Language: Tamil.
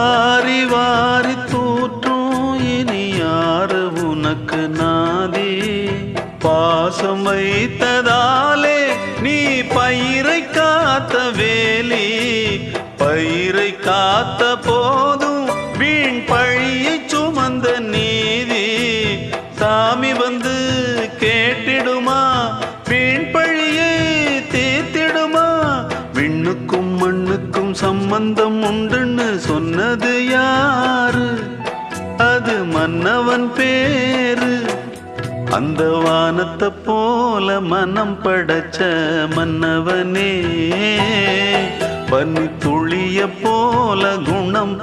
வாரி வாரி தூற்றும் இனி யாரு உனக்கு நாதி பாசம் வைத்ததாலே நீ பயிரை காத்த வேலி பயிரை காத்த போதும் வீண் பழியை சுமந்த நீதி சாமி வந்து கேட்டிடுமா வீண் பழியை தீர்த்திடுமா விண்ணுக்கும் மண்ணுக்கும் சம்பந்தம் உண்டுன்னு சொன்னது யாரு அது மன்னவன் பேரு அந்த வானத்தை போல மனம் படைச்ச மன்னவனே பனி துளிய போல குணம்